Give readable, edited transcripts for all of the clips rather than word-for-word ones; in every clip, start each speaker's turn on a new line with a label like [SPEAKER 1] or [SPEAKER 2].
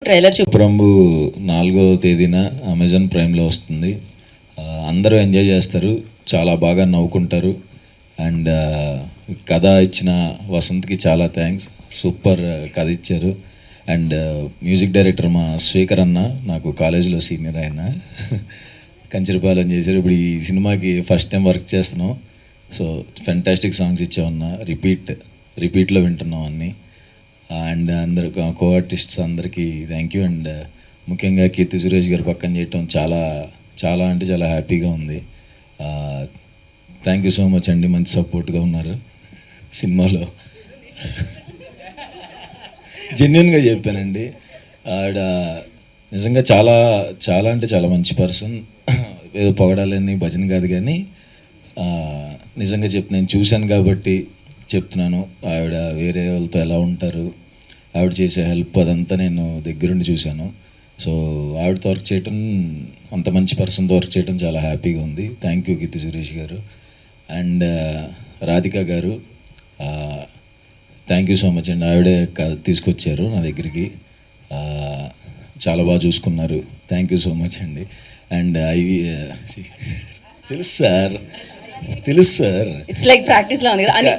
[SPEAKER 1] Trailer
[SPEAKER 2] ప్రంబు 4వ తేదీన Amazon ప్రైమ్లో వస్తుంది. అందరూ ఎంజాయ్ చేస్తారు, చాలా బాగా నవ్వుకుంటారు. అండ్ కథ ఇచ్చిన వసంత్కి చాలా థ్యాంక్స్, సూపర్ కథ ఇచ్చారు. అండ్ మ్యూజిక్ డైరెక్టర్ మా స్వీకర్ అన్న, నాకు కాలేజీలో సీనియర్ ఆయన, కంచరపాలెం చేశారు. ఇప్పుడు ఈ సినిమాకి ఫస్ట్ టైం వర్క్ చేస్తున్నాం. సో ఫెంటాస్టిక్ సాంగ్స్ ఇచ్చామన్నా, రిపీట్లో వింటున్నాం అన్నీ. అండ్ అందరు కో ఆర్టిస్ట్స్ అందరికీ థ్యాంక్ యూ. అండ్ ముఖ్యంగా కీర్తి సురేష్ గారు పక్కన చేయటం చాలా చాలా అంటే చాలా హ్యాపీగా ఉంది. థ్యాంక్ యూ సో మచ్ అండి, మంచి సపోర్ట్గా ఉన్నారు సినిమాలో. జెన్యున్గా చెప్పానండి. ఆవిడ నిజంగా చాలా చాలా అంటే చాలా మంచి పర్సన్. ఏదో పొగడాలని భజన కాదు, కానీ నిజంగా నేను చూశాను కాబట్టి చెప్తున్నాను. ఆవిడ వేరే వాళ్ళతో ఎలా ఉంటారు, ఆవిడ చేసే హెల్ప్ అదంతా నేను దగ్గరుండి చూశాను. సో ఆవిడతో వర్క్ చేయటం, అంత మంచి పర్సన్తో వర్క్ చేయడం చాలా హ్యాపీగా ఉంది. థ్యాంక్ యూ కీర్తి సురేష్ గారు. అండ్ రాధిక గారు, థ్యాంక్ యూ సో మచ్ అండి. ఆవిడే తీసుకొచ్చారు నా దగ్గరికి, చాలా బాగా చూసుకున్నారు. థ్యాంక్ యూ సో మచ్ అండి. అండ్ తెలుసు sir,
[SPEAKER 1] it's like practice law ఉంది కదా అని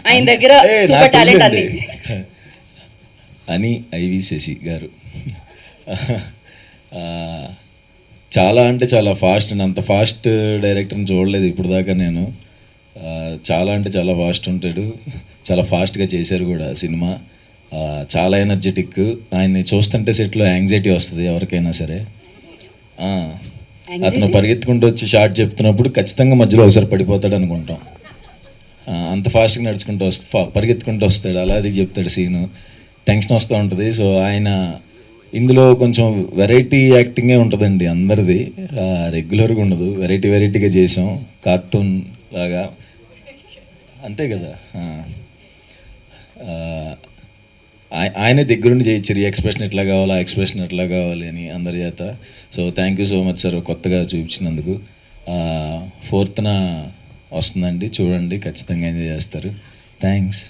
[SPEAKER 1] ఆయన దగ్గర సూపర్ టాలెంట్ అన్ని
[SPEAKER 2] అని ఐవి శశి గారు చాలా అంటే చాలా ఫాస్ట్ అండి. అంత ఫాస్ట్ డైరెక్టర్ని చూడలేదు ఇప్పుడు దాకా నేను. చాలా అంటే చాలా ఫాస్ట్ ఉంటాడు, చాలా ఫాస్ట్గా చేశారు కూడా సినిమా. చాలా ఎనర్జెటిక్. ఆయన్ని చూస్తుంటే సెట్లో యాంగ్జైటీ వస్తుంది ఎవరికైనా సరే. అతను పరిగెత్తుకుంటూ వచ్చి షార్ట్ చెప్తున్నప్పుడు ఖచ్చితంగా మధ్యలో ఒకసారి పడిపోతాడు అనుకుంటాం. అంత ఫాస్ట్గా నడుచుకుంటూ పరిగెత్తుకుంటూ వస్తాడు, అలాగే చెప్తాడు సీను, టెన్షన్ వస్తూ ఉంటుంది. సో ఆయన ఇందులో కొంచెం వెరైటీ యాక్టింగే ఉంటుందండి అందరిది, రెగ్యులర్గా ఉండదు. వెరైటీగా చేసాం, కార్టూన్ లాగా, అంతే కదా. ఆయనే దగ్గరుండి చేయించారు, ఈ ఎక్స్ప్రెషన్ ఎట్లా కావాలి, ఆ ఎక్స్ప్రెషన్ ఎట్లా కావాలి అని అందరి చేత. So thank you so much sir, కొత్తగా చూపించినందుకు. 4th వస్తుందండి, చూడండి, ఖచ్చితంగా ఎంజాయ్ చేస్తారు. థ్యాంక్స్.